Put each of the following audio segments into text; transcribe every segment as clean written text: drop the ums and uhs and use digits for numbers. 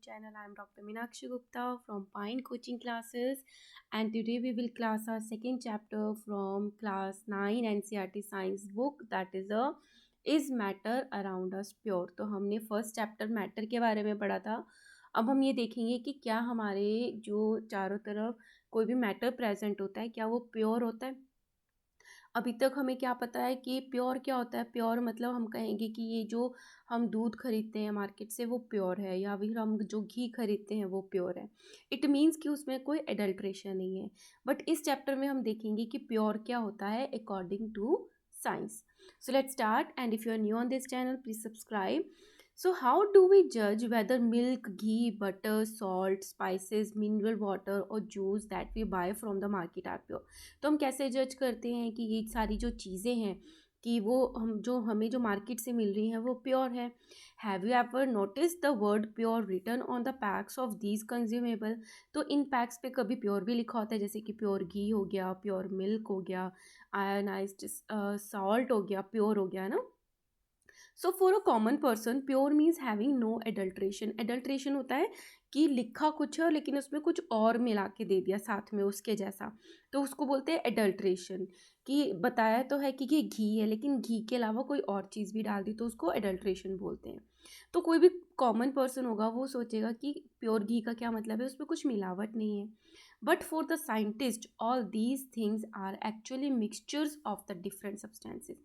channel. I am Dr. Meenakshi Gupta from Pine Coaching Classes, and today we will class our second chapter from class 9 NCERT Science book, that is Matter Around Us Pure. तो हमने first chapter matter के बारे में पढ़ा था. अब हम ये देखेंगे कि क्या हमारे जो चारों तरफ कोई भी मैटर प्रेजेंट होता है क्या वो प्योर होता है. अभी तक हमें क्या पता है कि प्योर क्या होता है. प्योर मतलब हम कहेंगे कि ये जो हम दूध खरीदते हैं मार्केट से वो प्योर है, या फिर हम जो घी खरीदते हैं वो प्योर है. इट मीन्स कि उसमें कोई एडल्ट्रेशन नहीं है. बट इस चैप्टर में हम देखेंगे कि प्योर क्या होता है according to science. So let's start, and if you are new on this channel please subscribe. So how do we judge whether milk, ghee, butter, salt, spices, mineral water or juice that we buy from the market are pure? तो हम कैसे जज करते हैं कि ये सारी जो चीज़ें हैं कि वो हमें जो मार्केट से मिल रही हैं वो प्योर है. Have you ever notice the word pure written on the packs of these consumable. तो इन पैक्स पे कभी प्योर भी लिखा होता है, जैसे कि प्योर घी हो गया, प्योर मिल्क हो गया, आयोनाइज्ड सॉल्ट हो गया, प्योर हो गया ना. So for a common person pure means having no adulteration. Adulteration होता है कि लिखा कुछ है लेकिन उसमें कुछ और मिला के दे दिया साथ में उसके जैसा, तो उसको बोलते हैं एडल्ट्रेशन. कि बताया तो है कि ये घी है लेकिन घी के अलावा कोई और चीज़ भी डाल दी तो उसको एडल्ट्रेशन बोलते हैं. तो कोई भी कॉमन पर्सन होगा वो सोचेगा कि प्योर घी का क्या मतलब है, उसमें कुछ मिलावट नहीं है. But for the scientist all these things are actually mixtures of the different substances.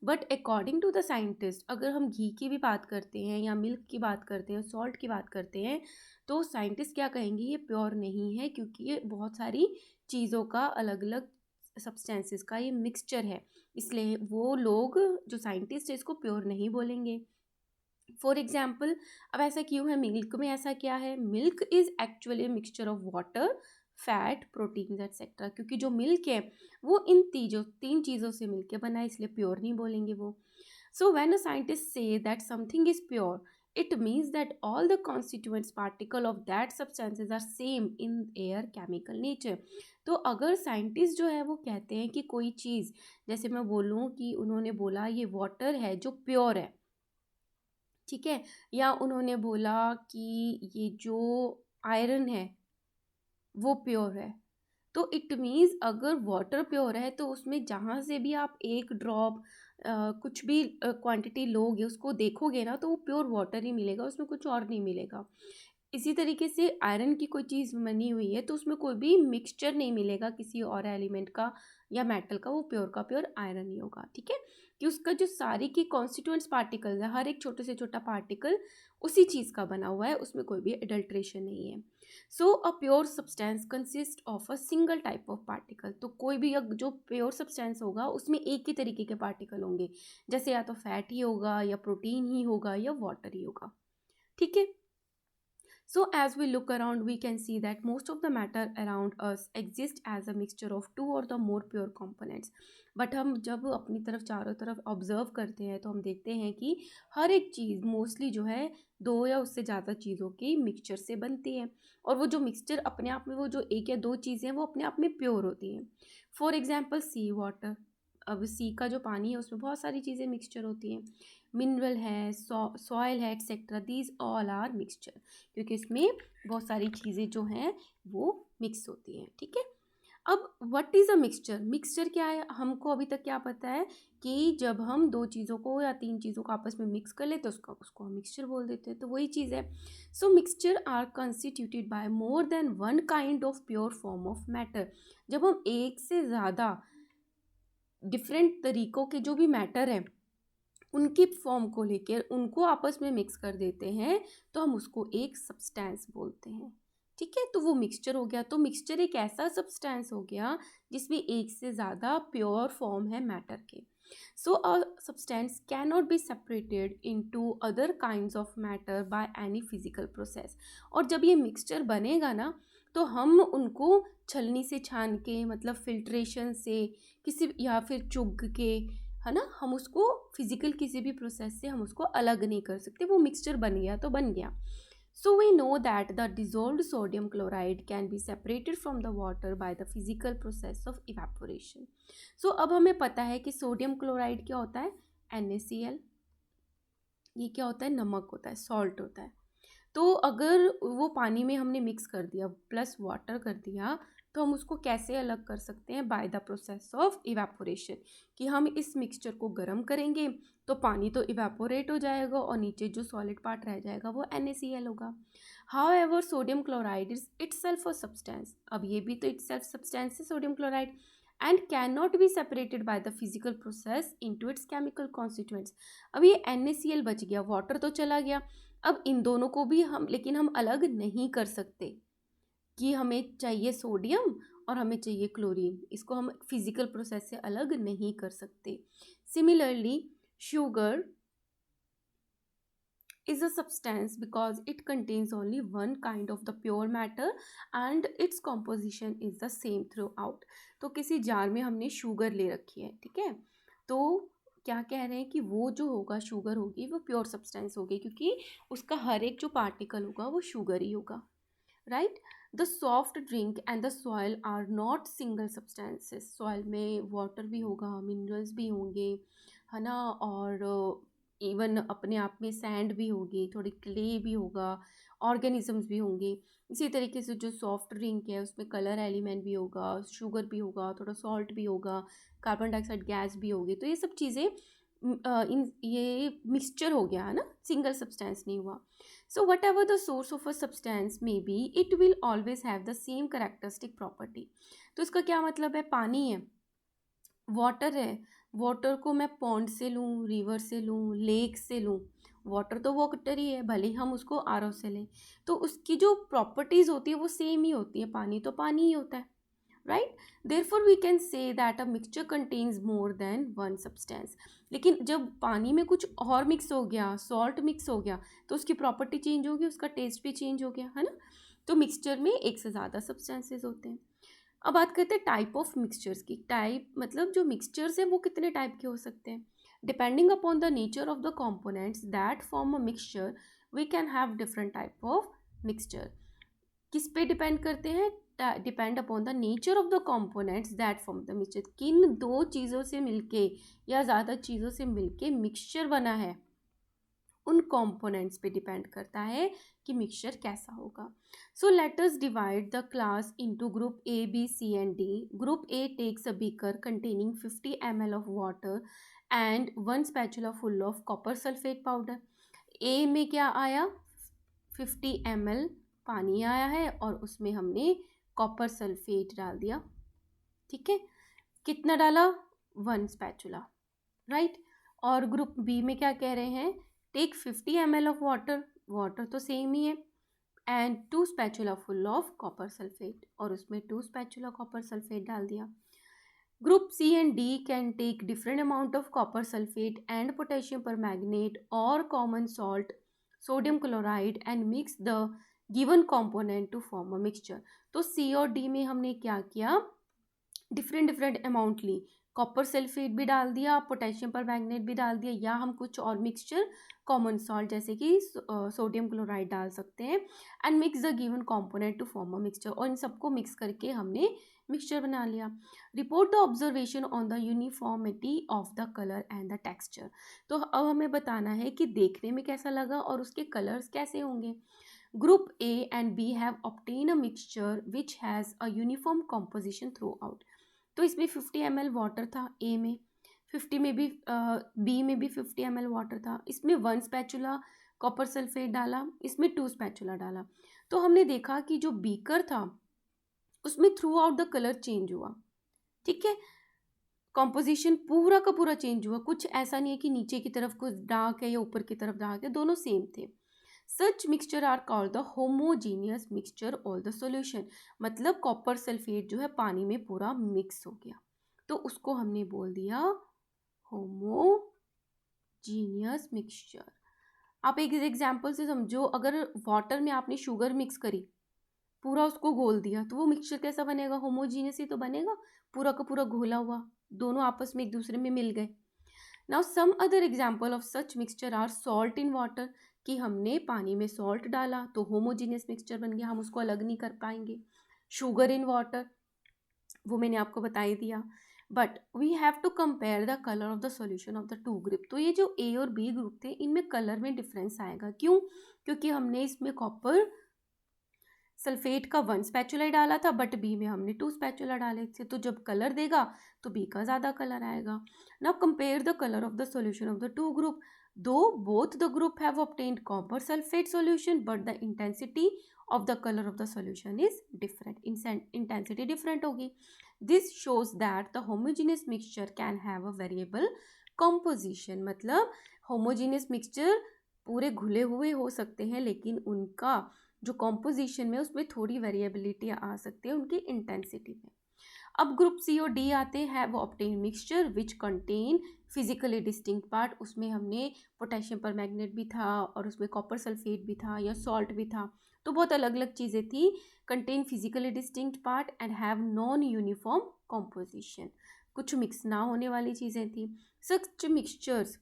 But according to the scientist अगर हम घी की भी बात करते हैं या मिल्क की बात करते हैं, सॉल्ट की बात करते हैं, तो साइंटिस्ट क्या कहेंगे ये प्योर नहीं है, क्योंकि ये बहुत सारी चीज़ों का अलग अलग सब्सटेंसेस का ये मिक्सचर है. इसलिए वो लोग जो साइंटिस्ट है इसको प्योर नहीं बोलेंगे. फॉर एग्जाम्पल, अब ऐसा क्यों है, मिल्क में ऐसा क्या है. Milk is actually mixture of water, fat, proteins etcetera. क्योंकि जो मिल्क है वो इन तीन चीज़ों से मिलकर बना है, इसलिए प्योर नहीं बोलेंगे वो. So when a scientist say that something is pure, it means that all the constituents particle of that substances are same in air chemical nature. तो अगर साइंटिस्ट जो है वो कहते हैं कि कोई चीज़, जैसे मैं बोलूँ कि उन्होंने बोला ये वाटर है जो प्योर है, ठीक है, या उन्होंने बोला कि ये जो आयरन है वो प्योर है, तो इट मीन्स अगर वाटर प्योर है तो उसमें जहाँ से भी आप एक ड्रॉप कुछ भी क्वांटिटी लोगे उसको देखोगे ना तो वो प्योर वाटर ही मिलेगा, उसमें कुछ और नहीं मिलेगा. इसी तरीके से आयरन की कोई चीज़ बनी हुई है तो उसमें कोई भी मिक्सचर नहीं मिलेगा किसी और एलिमेंट का या मेटल का, वो प्योर का प्योर आयरन ही होगा. ठीक है, कि उसका जो सारी की कॉन्स्टिट्यूएंट्स पार्टिकल्स है, हर एक छोटे से छोटा पार्टिकल उसी चीज़ का बना हुआ है, उसमें कोई भी एडल्ट्रेशन नहीं है. So a pure substance consist of a single type of particle. तो कोई भी जो प्योर सब्सटेंस होगा उसमें एक ही तरीके के पार्टिकल होंगे, जैसे या तो फैट ही होगा या प्रोटीन ही होगा या वाटर ही होगा. ठीक है. So as we look around, we can see that most of the matter around us exists as a mixture of two or the more pure components. But हम जब अपनी तरफ चारों तरफ ऑब्जर्व करते हैं तो हम देखते हैं कि हर एक चीज़ मोस्टली जो है दो या उससे ज़्यादा चीज़ों की मिक्सचर से बनती है, और वो जो मिक्सचर अपने आप में वो जो एक या दो चीज़ें हैं वो अपने आप में प्योर होती हैं. For example sea water. अब सी का जो पानी है उसमें बहुत सारी चीज़ें मिक्सचर होती हैं, मिनरल है, सॉइल है etcetera, these all are mixture, क्योंकि इसमें बहुत सारी चीज़ें जो हैं वो मिक्स होती हैं. ठीक है. अब what is a mixture. Mixture क्या है, हमको अभी तक क्या पता है कि जब हम दो चीज़ों को या तीन चीज़ों को आपस में मिक्स कर लेते हैं उसको हम मिक्सचर बोल देते हैं, तो वही चीज़ है. So mixture are constituted by more than one kind of pure form of matter. जब हम एक से ज़्यादा डिफरेंट तरीक़ों के जो भी मैटर हैं उनकी फॉर्म को लेकर उनको आपस में मिक्स कर देते हैं तो हम उसको एक सब्सटेंस बोलते हैं. ठीक है, तो वो मिक्सचर हो गया. तो मिक्सचर एक ऐसा सब्सटेंस हो गया जिसमें एक से ज़्यादा प्योर फॉर्म है मैटर के. So a substance can not be separated into other kinds of matter by any physical process. और जब ये मिक्सचर बनेगा ना तो हम उनको छलनी से छान के, मतलब फिल्ट्रेशन से किसी, या फिर चुग के, है ना, हम उसको फिजिकल किसी भी प्रोसेस से हम उसको अलग नहीं कर सकते. वो मिक्सचर बन गया तो बन गया. So we know that the dissolved sodium chloride can be separated from the water by the physical process of evaporation. So अब हमें पता है कि सोडियम क्लोराइड क्या होता है, NaCl. ये क्या होता है, नमक होता है, सॉल्ट होता है. तो अगर वो पानी में हमने मिक्स कर दिया प्लस वाटर कर दिया, तो हम उसको कैसे अलग कर सकते हैं? By the process of evaporation, कि हम इस मिक्सचर को गर्म करेंगे तो पानी तो इवेपोरेट हो जाएगा और नीचे जो सॉलिड पार्ट रह जाएगा वो NaCl होगा। However sodium chloride is itself a substance, अब ये भी तो इटसेल्फ सब्सटेंस है sodium chloride, and can not be separated by the physical process into its chemical constituents. अब ये NaCl बच गया, वाटर तो चला गया, अब इन दोनों को भी हम अलग नहीं कर सकते कि हमें चाहिए सोडियम और हमें चाहिए क्लोरीन, इसको हम फिजिकल प्रोसेस से अलग नहीं कर सकते। Similarly sugar is a substance because it contains only one kind of the pure matter and its composition is the same throughout। तो किसी जार में हमने शुगर ले रखी है, ठीक है, तो क्या कह रहे हैं कि वो जो होगा शुगर होगी वो प्योर सब्सटेंस होगी, क्योंकि उसका हर एक जो पार्टिकल होगा वो शुगर ही होगा, right. The soft drink and the soil are not single substances, soil में वाटर भी होगा, मिनरल्स भी होंगे, है ना, और इवन अपने आप में सैंड भी होगी, थोड़ी क्ले भी होगा, ऑर्गेनिजम्स भी होंगे। इसी तरीके से जो सॉफ्ट ड्रिंक है उसमें कलर एलिमेंट भी होगा, शुगर भी होगा, थोड़ा सॉल्ट भी होगा, कार्बन डाइऑक्साइड गैस भी होगी, तो ये सब चीज़ें इन ये मिक्सचर हो गया, है ना, सिंगल सब्सटेंस नहीं हुआ। So what ever the source of a substance may be it will always have the same characteristic property. तो इसका क्या मतलब है? पानी है, वाटर है, वाटर को मैं पॉन्ड से लूँ, रिवर से लूँ, लेक से लूँ, वाटर तो वाटर ही है, भले ही हम उसको RO से लें, तो उसकी जो प्रॉपर्टीज़ होती है वो सेम ही होती है, पानी तो पानी ही होता है, right. Therefore we can say that a mixture contains more than one substance. लेकिन जब पानी में कुछ और मिक्स हो गया, सॉल्ट मिक्स हो गया, तो उसकी प्रॉपर्टी चेंज होगी, उसका टेस्ट भी चेंज हो गया, है ना। तो मिक्सचर में एक से ज़्यादा सब्सटेंसेस होते हैं। अब बात करते हैं टाइप ऑफ मिक्सचर्स की। टाइप मतलब जो मिक्सचर्स हैं वो कितने टाइप के हो सकते हैं? Depending upon the nature of the components that form a mixture we can have different type of mixture. किस पे डिपेंड करते हैं? Depend upon the nature of the components that form the mixture. किन दो चीज़ों से मिलके या ज़्यादा चीज़ों से मिलके मिक्सचर बना है, उन कंपोनेंट्स पे डिपेंड करता है कि मिक्सचर कैसा होगा। So let us divide the class into group A, B, C and D। Group A takes a beaker containing 50 ml of water and 1 spatula full of copper sulphate powder. A में क्या आया? 50 ml पानी आया है और उसमें हमने copper sulphate डाल दिया, ठीक है। कितना डाला? 1 spatula, राइट। और ग्रुप बी में क्या कह रहे हैं? Take 50 ml of water, water तो सेम ही है, and 2 spatula full of copper sulphate, और उसमें 2 spatula कॉपर सल्फेट डाल दिया। Group C and D can take different amount of copper sulphate and potassium permanganate और common salt sodium chloride and mix the given component to form a mixture. तो C और D में हमने क्या किया? Different different amount ली, copper sulphate भी डाल दिया, पोटेशियम परमैंगनेट भी डाल दिया, या हम कुछ और मिक्सचर कॉमन सॉल्ट जैसे कि सोडियम क्लोराइड डाल सकते हैं, and mix the given component to form a mixture. और इन सबको मिक्स करके हमने मिक्सचर बना लिया। Report the observation on the uniformity of the colour and the texture. तो अब हमें बताना है कि देखने में कैसा लगा और उसके कलर्स कैसे होंगे। Group A and B have obtain a mixture which has a uniform composition through out. तो इसमें 50 ml वाटर था A में, 50 में भी B में भी 50 ml वाटर था, इसमें 1 स्पैचुला कॉपर सल्फेट डाला, इसमें 2 स्पैचुला डाला। तो हमने देखा कि जो बीकर था उसमें through out the colour change हुआ, ठीक है, कॉम्पोजिशन पूरा का पूरा चेंज हुआ, कुछ ऐसा नहीं है कि नीचे की तरफ कुछ डार्क है या ऊपर की तरफ डार्क है, दोनों सेम थे। Such mixture are called the homogeneous mixture all the solution. मतलब कॉपर सल्फेट जो है पानी में पूरा मिक्स हो गया, तो उसको हमने बोल दिया होमोजीनियस मिक्सचर। आप एक एग्जांपल से समझो, अगर वाटर में आपने शुगर मिक्स करी, पूरा उसको घोल दिया, तो वो मिक्सचर कैसा बनेगा? होमोजीनियस ही तो बनेगा, पूरा का पूरा घोला हुआ, दोनों आपस में एक दूसरे में मिल गए। Now some other example of such mixture are salt in water, कि हमने पानी में सॉल्ट डाला तो होमोजीनियस मिक्सचर बन गया, हम उसको अलग नहीं कर पाएंगे। शुगर इन वाटर, वो मैंने आपको बता ही दिया। But we have to compare the colour of the solution of the two group. तो ये जो A और B ग्रुप थे इनमें कलर में डिफरेंस आएगा, क्यों? क्योंकि हमने इसमें कॉपर सल्फेट का 1 स्पैचुला डाला था, बट बी में हमने 2 स्पैचुला डाले थे, तो जब कलर देगा तो बी का ज़्यादा कलर आएगा. Now compare the colour of the solution of the two group. Do both the group have obtained copper sulphate solution, but the intensity of the colour of the solution is different. Intensity different होगी. This shows that the homogeneous mixture can have a variable composition. मतलब homogeneous mixture पूरे घुले हुए हो सकते हैं, लेकिन उनका जो कॉम्पोजिशन में उसमें थोड़ी वेरिएबिलिटी आ सकती है उनकी इंटेंसिटी में. अब ग्रुप सी और डी आते हैं. वो obtain mixture which contain physically distinct part. उसमें हमने पोटेशियम परमैंगनेट भी था और उसमें कॉपर सल्फेट भी था या सॉल्ट भी था, तो बहुत अलग अलग चीज़ें थी. Contain physically distinct part and have non uniform composition. कुछ मिक्स ना होने वाली चीज़ें थी. Such mixtures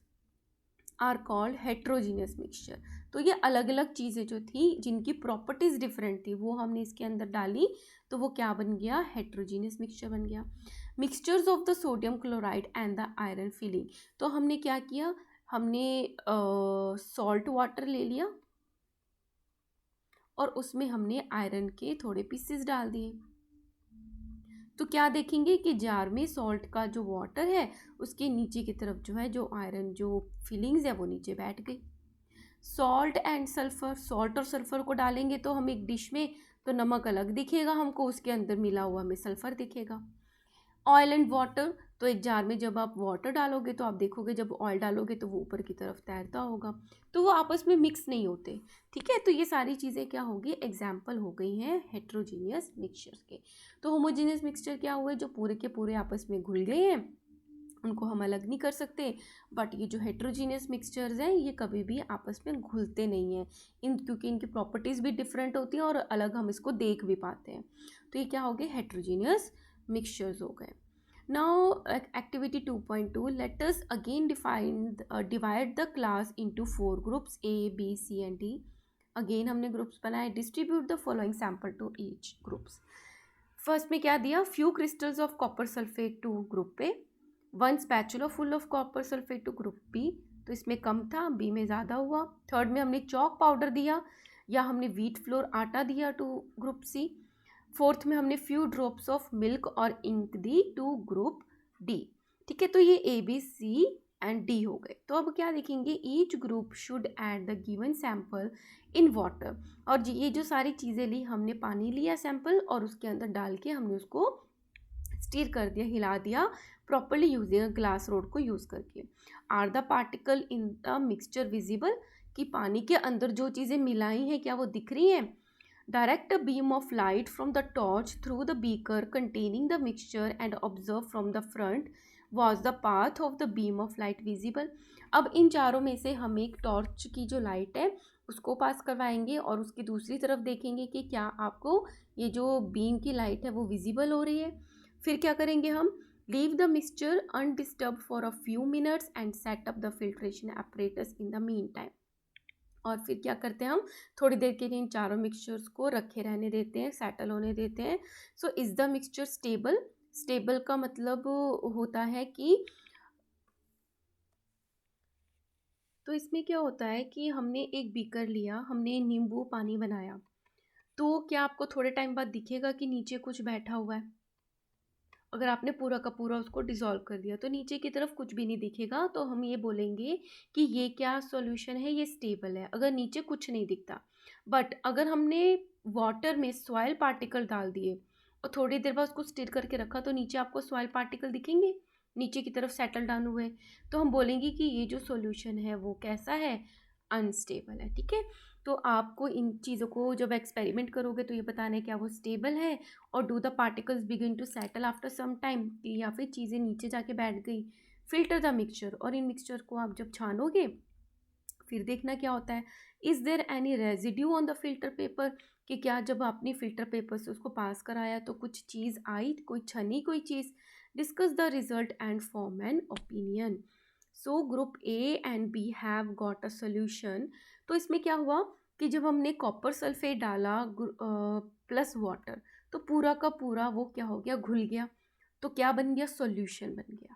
are called heterogeneous mixture. तो ये अलग अलग चीज़ें जो थी जिनकी प्रॉपर्टीज़ डिफरेंट थी वो हमने इसके अंदर डाली, तो वो क्या बन गया, हेट्रोजीनियस मिक्सचर बन गया. Mixtures of the sodium chloride and the iron filling. तो हमने क्या किया, हमने सॉल्ट वाटर ले लिया और उसमें हमने आयरन के थोड़े पीसेस डाल दिए. तो क्या देखेंगे कि जार में सॉल्ट का जो वाटर है उसके नीचे की तरफ जो है जो आयरन जो फिलिंग्स है वो नीचे बैठ गई. Salt and sulphur. सॉल्ट और सल्फर को डालेंगे तो हम एक डिश में, तो नमक अलग दिखेगा हमको, उसके अंदर मिला हुआ हमें सल्फर दिखेगा. Oil and water. तो एक जार में जब आप वाटर डालोगे तो आप देखोगे जब ऑयल डालोगे तो वो ऊपर की तरफ तैरता होगा, तो वो आपस में मिक्स नहीं होते. ठीक है, तो ये सारी चीज़ें क्या होगी, एग्जाम्पल हो गई हैं हेट्रोजीनियस मिक्सचर्स के. तो होमोजीनियस मिक्सचर क्या हुए, जो पूरे के पूरे आपस में घुल गए हैं, उनको हम अलग नहीं कर सकते. बट ये जो हेट्रोजीनियस मिक्सचर्स हैं ये कभी भी आपस में घुलते नहीं हैं, क्योंकि इनकी प्रॉपर्टीज़ भी डिफरेंट होती हैं और अलग हम इसको देख भी पाते हैं. तो ये क्या हो गए, हेट्रोजीनियस मिक्सचर्स हो गए. Now activity 2.2, let us again divide the class into 4 groups A, B, C and D. Again हमने ग्रुप्स बनाए. Distribute the following sample to each groups. First में क्या दिया, few crystals of copper sulfate to group A, 1 spatula full of copper sulfate to group B. तो इसमें कम था, B में ज़्यादा हुआ. थर्ड में हमने चॉक पाउडर दिया या हमने व्हीट फ्लोर आटा दिया टू ग्रुप C. फोर्थ में हमने फ्यू ड्रॉप्स ऑफ मिल्क और इंक दी टू ग्रुप डी. ठीक है, तो ये A B C and D हो गए. तो अब क्या देखेंगे, each group should add the given sample in water. और ये जो सारी चीज़ें ली, हमने पानी लिया सैंपल और उसके अंदर डाल के हमने उसको स्टीर कर दिया, हिला दिया प्रॉपरली यूजिंग ग्लास रोड को यूज़ करके. Are the particle in the mixture visible. कि पानी के अंदर जो चीज़ें मिलाई हैं क्या वो दिख रही हैं. Direct a beam of light from the torch through the beaker containing the mixture and observe from the front. Was the path of the beam of light visible? अब इन चारों में से हम एक टॉर्च की जो लाइट है उसको पास करवाएंगे और उसकी दूसरी तरफ देखेंगे कि क्या आपको ये जो बीम की लाइट है वो विजिबल हो रही है. फिर क्या करेंगे हम, leave the mixture undisturb for a few minutes and set up the filtration apparatus in the mean time. और फिर क्या करते हैं हम, थोड़ी देर के लिए इन चारों मिक्सचर्स को रखे रहने देते हैं, सेटल होने देते हैं. So is the mixture stable. Stable का मतलब होता है कि, तो इसमें क्या होता है कि हमने एक बीकर लिया, हमने नींबू पानी बनाया, तो क्या आपको थोड़े टाइम बाद दिखेगा कि नीचे कुछ बैठा हुआ है. अगर आपने पूरा का पूरा उसको डिज़ोल्व कर दिया तो नीचे की तरफ कुछ भी नहीं दिखेगा, तो हम ये बोलेंगे कि ये क्या सॉल्यूशन है, ये स्टेबल है अगर नीचे कुछ नहीं दिखता. बट अगर हमने वाटर में सॉइल पार्टिकल डाल दिए और थोड़ी देर बाद उसको स्टिर करके रखा तो नीचे आपको सॉइल पार्टिकल दिखेंगे नीचे की तरफ सेटल डाउन हुए, तो हम बोलेंगे कि ये जो सॉल्यूशन है वो कैसा है, अनस्टेबल है. ठीक है, तो आपको इन चीज़ों को जब एक्सपेरिमेंट करोगे तो ये बताना है क्या वो स्टेबल है. और do the particles begin to settle after some time, या फिर चीज़ें नीचे जाके बैठ गई. Filter the mixture. और इन मिक्सचर को आप जब छानोगे फिर देखना क्या होता है, is there any residue on the filter paper. कि क्या जब आपने फिल्टर पेपर से उसको पास कराया तो कुछ चीज़ आई, कोई छनी कोई चीज़. Discuss the result and form an opinion. So group A and B have got a solution. तो इसमें क्या हुआ कि जब हमने कॉपर सल्फेट डाला प्लस वाटर, तो पूरा का पूरा वो क्या हो गया, घुल गया. तो क्या बन गया, सॉल्यूशन बन गया.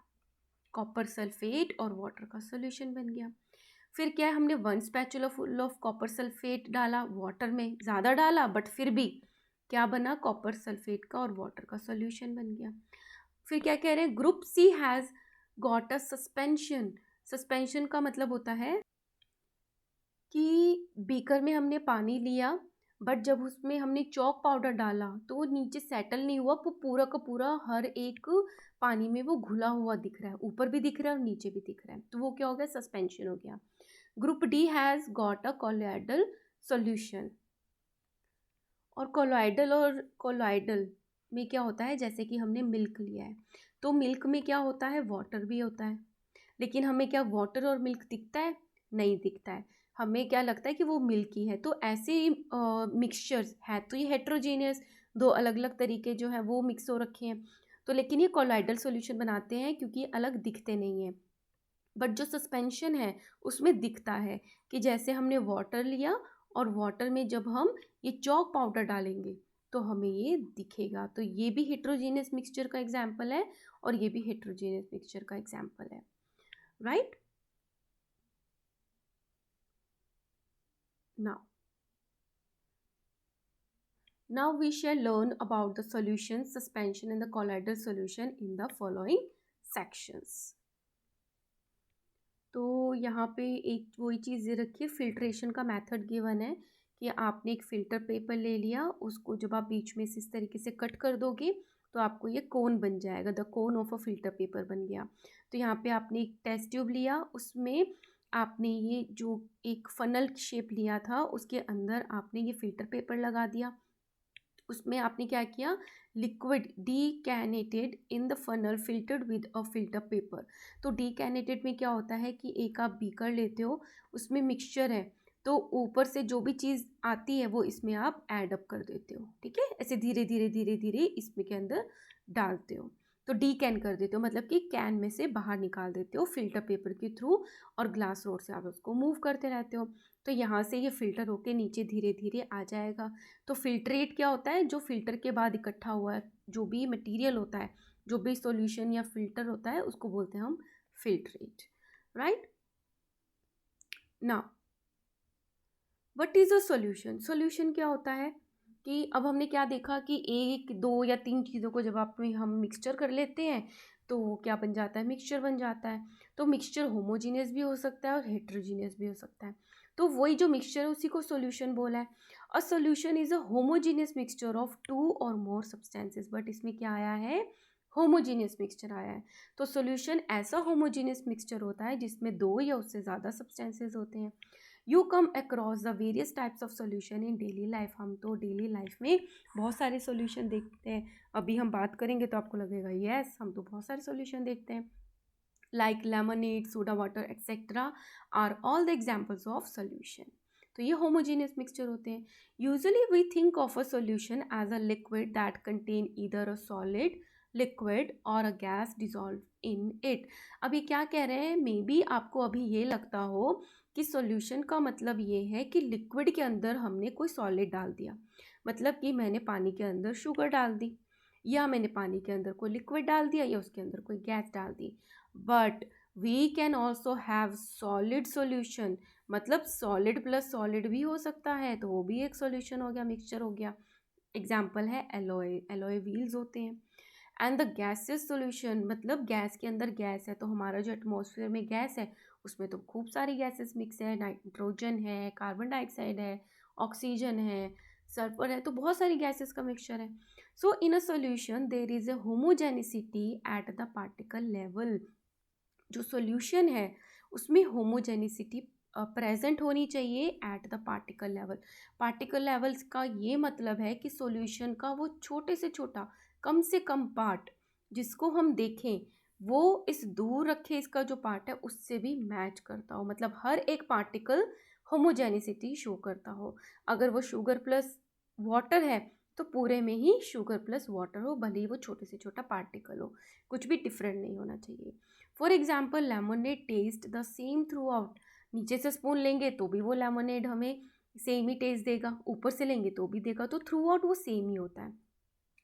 कॉपर सल्फेट और वाटर का सॉल्यूशन बन गया. फिर क्या है, हमने 1 spatula full of copper sulphate डाला वाटर में, ज़्यादा डाला बट फिर भी क्या बना, कॉपर सल्फेट का और वाटर का सॉल्यूशन बन गया। फिर क्या कह रहे हैं, group C has got a suspension. Suspension का मतलब होता है कि बीकर में हमने पानी लिया बट जब उसमें हमने चॉक पाउडर डाला तो वो नीचे सेटल नहीं हुआ, वो पूरा का पूरा हर एक पानी में वो घुला हुआ दिख रहा है, ऊपर भी दिख रहा है और नीचे भी दिख रहा है, तो वो क्या हो गया, सस्पेंशन हो गया। Group D has got a colloidal solution. और कोलोइडल में क्या होता है, जैसे कि हमने मिल्क लिया है तो मिल्क में क्या होता है, वाटर भी होता है, लेकिन हमें क्या वाटर और मिल्क दिखता है, नहीं दिखता है, हमें क्या लगता है कि वो मिल्क ही है। तो ऐसे मिक्सचर्स है तो ये हेट्रोजीनियस, दो अलग अलग तरीके जो है वो मिक्स हो रखे हैं, तो लेकिन ये कोलोइडल सॉल्यूशन बनाते हैं क्योंकि ये अलग दिखते नहीं हैं। बट जो सस्पेंशन है उसमें दिखता है कि जैसे हमने वाटर लिया और वाटर में जब हम ये चॉक पाउडर डालेंगे तो हमें ये दिखेगा, तो ये भी हेट्रोजीनियस मिक्सचर का एग्जाम्पल है और ये भी हेट्रोजीनियस मिक्सचर का एग्जाम्पल है, right. Now we shall learn about the solution, suspension and the colloidal solution in the following sections. तो यहाँ पे एक वही चीज़ ये रखिए, फिल्ट्रेशन का मेथड गिवन है कि आपने एक फ़िल्टर पेपर ले लिया, उसको जब आप बीच में से इस तरीके से कट कर दोगे तो आपको ये कोन बन जाएगा, the cone of a filter paper बन गया। तो यहाँ पे आपने एक टेस्ट ट्यूब लिया, उसमें आपने ये जो एक फनल शेप लिया था उसके अंदर आपने ये फ़िल्टर पेपर लगा दिया, उसमें आपने क्या किया, liquid decanted in the funnel filtered with a filter paper. तो डीकैनेटेड में क्या होता है कि एक आप बीकर लेते हो, उसमें मिक्सचर है, तो ऊपर से जो भी चीज़ आती है वो इसमें आप ऐड अप कर देते हो, ठीक है, ऐसे धीरे धीरे धीरे धीरे इसमें के अंदर डालते हो, तो डी कैन कर देते हो, मतलब कि कैन में से बाहर निकाल देते हो फिल्टर पेपर के थ्रू, और ग्लास रोड से आप उसको मूव करते रहते हो, तो यहाँ से ये फिल्टर होके नीचे धीरे धीरे आ जाएगा। तो फिल्ट्रेट क्या होता है, जो फिल्टर के बाद इकट्ठा हुआ है जो भी मटेरियल होता है, जो भी सॉल्यूशन या फिल्टर होता है उसको बोलते हैं हम filtrate, right. Now what is a solution, solution क्या होता है कि अब हमने क्या देखा कि एक दो या तीन चीज़ों को जब आप में हम मिक्सचर कर लेते हैं तो वो क्या बन जाता है, मिक्सचर बन जाता है। तो मिक्सचर होमोजीनियस भी हो सकता है और हेट्रोजीनियस भी हो सकता है, तो वही जो मिक्सचर है उसी को सॉल्यूशन बोला है। A solution is a homogeneous mixture of 2 और मोर सब्सटेंसेस, बट इसमें क्या आया है, होमोजीनियस मिक्सचर आया है। तो सॉल्यूशन ऐसा होमोजीनियस मिक्सचर होता है जिसमें दो या उससे ज़्यादा सब्सटेंसेस होते हैं। You come across the various types of solution in daily life, हम तो डेली लाइफ में बहुत सारे सोल्यूशन देखते हैं, अभी हम बात करेंगे तो आपको लगेगा यस हम तो बहुत सारे सोल्यूशन देखते हैं, like lemonade, soda water etcetera are all the examples of solution. तो ये होमोजीनियस मिक्सचर होते हैं। Usually we think of a solution as a liquid that contain either a solid liquid or a gas dissolve in it. अब ये क्या कह रहे हैं, मे बी आपको अभी ये लगता हो कि सॉल्यूशन का मतलब ये है कि लिक्विड के अंदर हमने कोई सॉलिड डाल दिया, मतलब कि मैंने पानी के अंदर शुगर डाल दी, या मैंने पानी के अंदर कोई लिक्विड डाल दिया, या उसके अंदर कोई गैस डाल दी। But we can also have solid solution, मतलब सॉलिड प्लस सॉलिड भी हो सकता है, तो वो भी एक सॉल्यूशन हो गया, मिक्सचर हो गया। एग्जाम्पल है एलोए, एलोए व्हील्स होते हैं। एंड द गैसेस सॉल्यूशन, मतलब गैस के अंदर गैस है, तो हमारा जो एटमॉस्फेयर में गैस है उसमें तो खूब सारी गैसेस मिक्स है, नाइट्रोजन है, कार्बन डाइऑक्साइड है, ऑक्सीजन है, सल्फर है, तो बहुत सारी गैसेस का मिक्सचर है। So in a solution there is a homogeneity at the particle level, जो सॉल्यूशन है उसमें होमोजेनिसिटी प्रेजेंट होनी चाहिए at the particle level. Particle levels का ये मतलब है कि सॉल्यूशन का वो छोटे से छोटा कम से कम पार्ट जिसको हम देखें वो इस दूर रखे इसका जो पार्ट है उससे भी मैच करता हो, मतलब हर एक पार्टिकल होमोजेनिसिटी शो करता हो। अगर वो शुगर प्लस वाटर है तो पूरे में ही शुगर प्लस वाटर हो, भले ही वो छोटे से छोटा पार्टिकल हो, कुछ भी डिफरेंट नहीं होना चाहिए। For example lemonade taste the same throughout, नीचे से स्पून लेंगे तो भी वो लेमनेड हमें सेम ही टेस्ट देगा, ऊपर से लेंगे तो भी देगा, तो थ्रू आउट वो सेम ही होता है।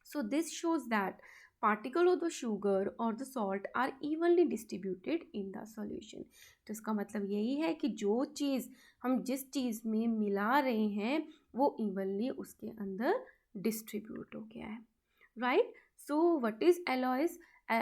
So this shows that particle of the sugar और the salt are evenly distributed in the solution. तो इसका मतलब यही है कि जो चीज़ हम जिस चीज़ में मिला रहे हैं वो इवनली उसके अंदर डिस्ट्रीब्यूट हो गया है, right. So what is alloys?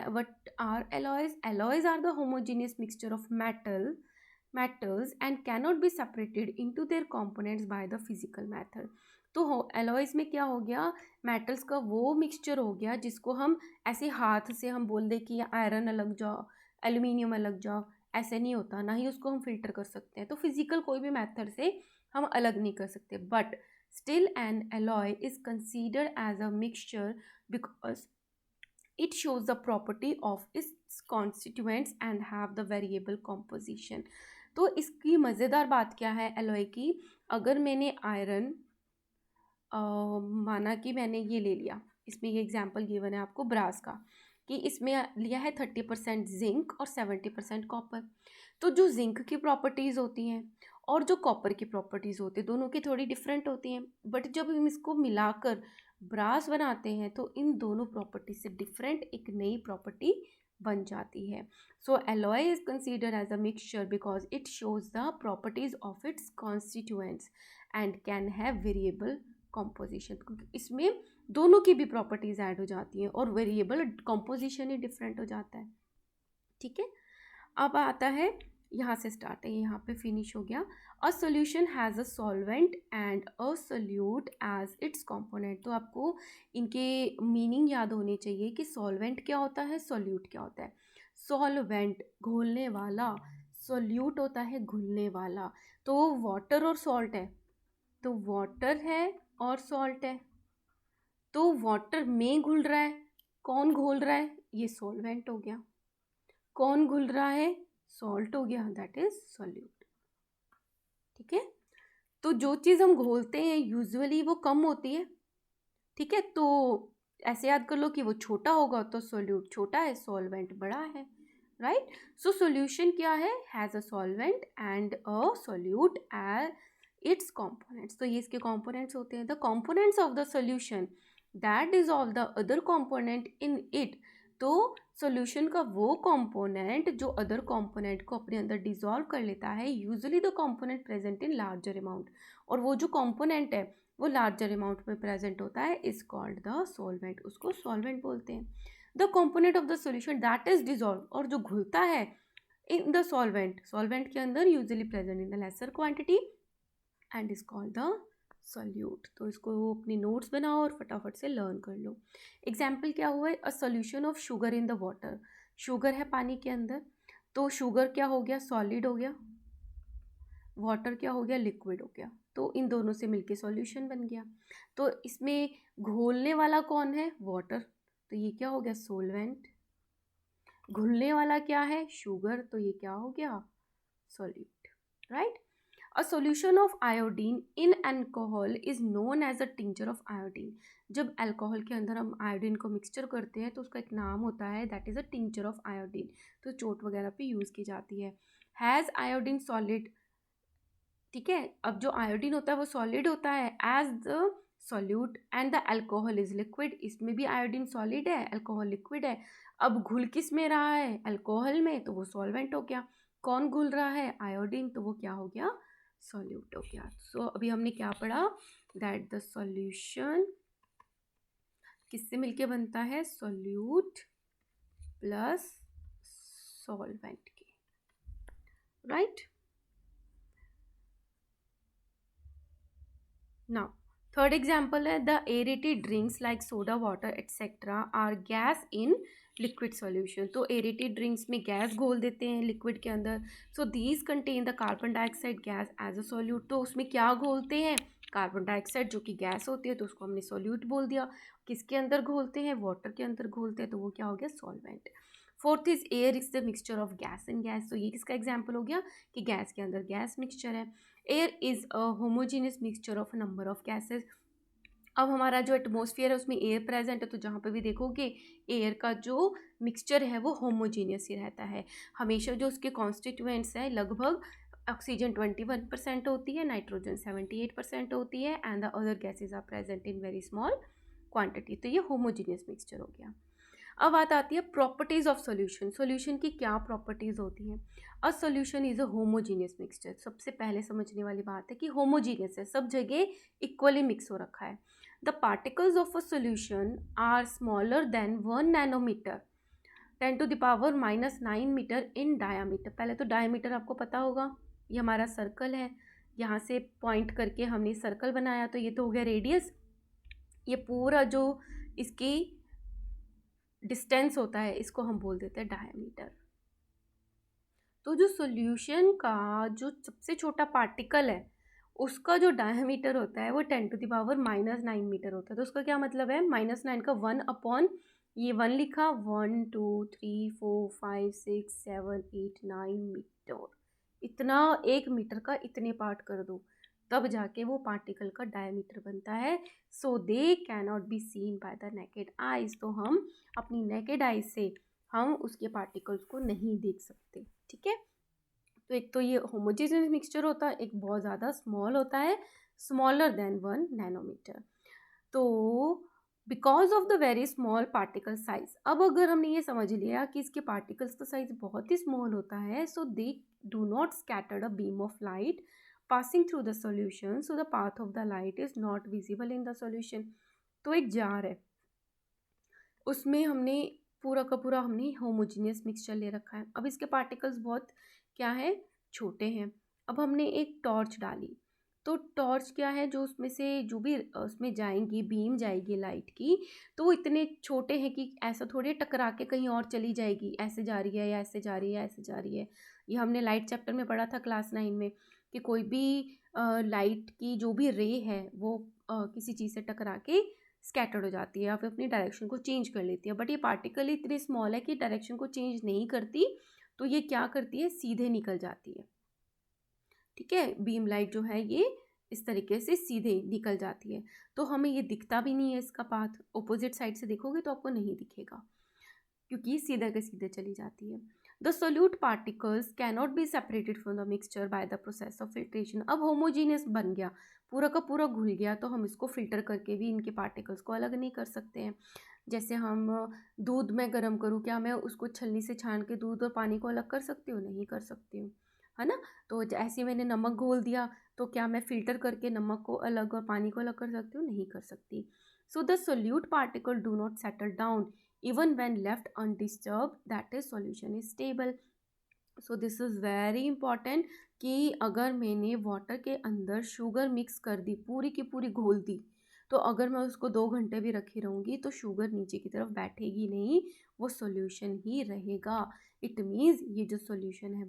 what are alloys? Alloys are the homogeneous mixture of metals and cannot be separated into their components by the physical method। तो एलॉयज में क्या हो गया, मेटल्स का वो मिक्सचर हो गया जिसको हम ऐसे हाथ से हम बोल दे कि आयरन अलग जाओ, एल्यूमिनियम अलग जाओ, ऐसे नहीं होता, ना ही उसको हम फिल्टर कर सकते हैं। तो फिजिकल कोई भी मेथड से हम अलग नहीं कर सकते, but still an alloy is considered as a mixture because it shows the property of its constituents and have the variable composition। तो इसकी मज़ेदार बात क्या है एलॉय की, अगर मैंने आयरन माना कि मैंने ये ले लिया, इसमें ये एग्जांपल गिवन है आपको ब्रास का, कि इसमें लिया है 30% जिंक और 70% कॉपर। तो जो जिंक की प्रॉपर्टीज़ होती हैं और जो कॉपर की प्रॉपर्टीज़ होती है दोनों की थोड़ी डिफरेंट होती हैं, बट जब हम इसको मिलाकर ब्रास बनाते हैं तो इन दोनों प्रॉपर्टी से डिफरेंट एक नई प्रॉपर्टी बन जाती है। So alloy is considered as a mixture because it shows the properties of its constituents and can have variable composition, क्योंकि इसमें दोनों की भी प्रॉपर्टीज ऐड हो जाती हैं और वेरिएबल कॉम्पोजिशन ही डिफरेंट हो जाता है, ठीक है। अब आता है, यहाँ से स्टार्ट है, यहाँ पे फिनिश हो गया। A solution has a solvent and a solute as its component. तो आपको इनके मीनिंग याद होने चाहिए कि सॉल्वेंट क्या होता है, सोल्यूट क्या होता है। सॉल्वेंट घोलने वाला, सोल्यूट होता है घुलने वाला। तो वाटर और सॉल्ट है, तो वाटर है और सॉल्ट है, तो वाटर में घुल रहा है, कौन घोल रहा है, ये सॉल्वेंट हो गया। कौन घुल रहा है, सॉल्ट हो गया, दैट इज सोल्यूट, ठीक है। तो जो चीज़ हम घोलते हैं यूजुअली वो कम होती है, ठीक है। तो ऐसे याद कर लो कि वो छोटा होगा तो सोल्यूट छोटा है, सॉल्वेंट बड़ा है, राइट। सो सोल्यूशन क्या है, has a solvent and a solute as its components. तो ये इसके कॉम्पोनेंट्स होते हैं। The components of the solution that dissolve the other component in it. तो सॉल्यूशन का वो कंपोनेंट जो अदर कंपोनेंट को अपने अंदर डिसॉल्व कर लेता है, usually the component present in larger amount, और वो जो कंपोनेंट है वो लार्जर अमाउंट में प्रेजेंट होता है, इज कॉल्ड द सॉल्वेंट, उसको सॉल्वेंट बोलते हैं। The component of the solution that is dissolve, और जो घुलता है इन द सॉल्वेंट, सॉल्वेंट के अंदर usually present in the lesser quantity and is called the solute. तो इसको अपने नोट्स बनाओ और फटाफट से लर्न कर लो। एग्जाम्पल क्या हुआ है, अ solution of sugar in the water. Sugar है पानी के अंदर, तो शुगर क्या हो गया, सॉलिड हो गया, वाटर क्या हो गया, लिक्विड हो गया। तो इन दोनों से मिलके सॉल्यूशन बन गया। तो इसमें घोलने वाला कौन है, वाटर, तो ये क्या हो गया, सोलवेंट। घुलने वाला क्या है, शुगर, तो ये क्या हो गया, solute, right. A solution of iodine in alcohol is known as a tincture of iodine. जब अल्कोहल के अंदर हम आयोडीन को मिक्सचर करते हैं तो उसका एक नाम होता है, that is a tincture of iodine. तो चोट वगैरह पे यूज़ की जाती है। हैज़ आयोडीन सॉलिड, ठीक है। अब जो आयोडीन होता है वो सॉलिड होता है as the solute and the alcohol is liquid. इसमें भी आयोडीन सॉलिड है, अल्कोहल लिक्विड है। अब घुल किस में रहा है, अल्कोहल में, तो वो सॉल्वेंट हो गया। कौन घुल रहा है, आयोडीन, तो वो क्या हो गया, सॉल्यूट हो गया। सो अभी हमने क्या पढ़ा, दैट द सॉल्यूशन किससे मिलके बनता है, सॉल्यूट प्लस सॉल्वेंट के, राइट। नाउ थर्ड एग्जाम्पल है, the aerated drinks like soda water etcetera are gas in liquid solution. तो एरेटेड ड्रिंक्स में गैस घोल देते हैं लिक्विड के अंदर। So these contain the carbon dioxide gas as a solute. तो उसमें क्या घोलते हैं, कार्बन डाइऑक्साइड जो कि गैस होती है, तो उसको हमने सॉल्यूट बोल दिया। किसके अंदर घोलते हैं, वाटर के अंदर घोलते हैं, तो वो क्या हो गया, solvent. Fourth is air is the mixture of gas and gas. तो ये किसका एग्जाम्पल हो गया कि गैस के अंदर गैस मिक्सचर है। Air is a homogeneous mixture of number of gases. अब हमारा जो एटमॉस्फेयर है उसमें एयर प्रेजेंट है, तो जहाँ पे भी देखोगे एयर का जो मिक्सचर है वो होमोजीनियस ही रहता है हमेशा। जो उसके कॉन्स्टिट्यूएंट्स हैं लगभग ऑक्सीजन 21% होती है, नाइट्रोजन 78% होती है, and the other gases are present in very small quantity. So ये होमोजीनियस मिक्सचर हो गया। अब बात आती है प्रॉपर्टीज ऑफ सॉल्यूशन। सॉल्यूशन की क्या प्रॉपर्टीज होती हैं? A solution is a homogeneous mixture. सबसे पहले समझने वाली बात है कि होमोजीनियस है, सब जगह इक्वली मिक्स हो रखा है। The particles of a solution are smaller than 1 nanometre, 10⁻⁻9 metre in diameter. पहले तो डायामीटर आपको पता होगा, ये हमारा सर्कल है, यहाँ से पॉइंट करके हमने सर्कल बनाया, तो ये तो हो गया रेडियस। ये पूरा जो इसकी डिस्टेंस होता है इसको हम बोल देते हैं डायमीटर। तो जो सॉल्यूशन का जो सबसे छोटा पार्टिकल है उसका जो डायमीटर होता है वो 10⁻⁻9 मीटर होता है। तो उसका क्या मतलब है? -9 का 1 ये 1 लिखा, 1 2 3 4 5 6 7 8 9 मीटर। इतना 1 मीटर का इतने पार्ट कर दो तब जाके वो पार्टिकल का डायमीटर बनता है। So they can not be seen by the naked eyes. तो हम अपनी नेकेड आइज से हम उसके पार्टिकल्स को नहीं देख सकते, ठीक है। तो एक तो ये होमोजेनियस मिक्सचर होता है, एक बहुत ज़्यादा स्मॉल होता है, स्मॉलर देन 1 नैनोमीटर। तो because of the very small particle size, अब अगर हमने ये समझ लिया कि इसके पार्टिकल्स का साइज बहुत ही स्मॉल होता है, so they do not scattered a beam of light passing through the solution, so the path of the light is not visible in the solution। तो एक जार है, उसमें हमने पूरा का पूरा हमने होमोजीनियस मिक्सचर ले रखा है। अब इसके पार्टिकल्स बहुत क्या है, छोटे हैं। अब हमने एक टॉर्च डाली, तो टॉर्च क्या है, जो उसमें से जो भी उसमें जाएंगी बीम जाएगी लाइट की, तो वो इतने छोटे हैं कि ऐसा थोड़ी टकरा के कहीं और चली जाएगी, ऐसे जा रही है या ऐसे जा रही है, ऐसे जा रही है। ये हमने लाइट चैप्टर में पढ़ा था क्लास 9 में कि कोई भी लाइट की जो भी रे है वो किसी चीज़ से टकरा के स्कैटर्ड हो जाती है या फिर अपनी डायरेक्शन को चेंज कर लेती है। बट ये पार्टिकल इतनी स्मॉल है कि डायरेक्शन को चेंज नहीं करती, तो ये क्या करती है, सीधे निकल जाती है, ठीक है। बीम लाइट जो है ये इस तरीके से सीधे निकल जाती है, तो हमें ये दिखता भी नहीं है इसका पाथ। ऑपोजिट साइड से देखोगे तो आपको नहीं दिखेगा क्योंकि सीधे के सीधे चली जाती है। The solute particles cannot be separated from the mixture by the process of filtration. अब होमोजीनियस बन गया, पूरा का पूरा घुल गया, तो हम इसको फिल्टर करके भी इनके पार्टिकल्स को अलग नहीं कर सकते हैं। जैसे हम दूध में गर्म करूँ, क्या मैं उसको छलनी से छान के दूध और पानी को अलग कर सकती हूँ? नहीं कर सकती हूँ, है ना। तो ऐसे मैंने नमक घोल दिया, तो क्या मैं फिल्टर करके नमक को अलग और पानी को अलग कर सकती हूँ? नहीं कर सकती। So the solute particle do not settle down even when left undisturbed, that is solution is stable। so this is very important कि अगर मैंने वाटर के अंदर शुगर मिक्स कर दी, पूरी की पूरी घोल दी, तो अगर मैं उसको 2 घंटे भी रखी रहूँगी तो शुगर नीचे की तरफ बैठेगी नहीं, वो सॉल्यूशन ही रहेगा। इट मीन्स ये जो सॉल्यूशन है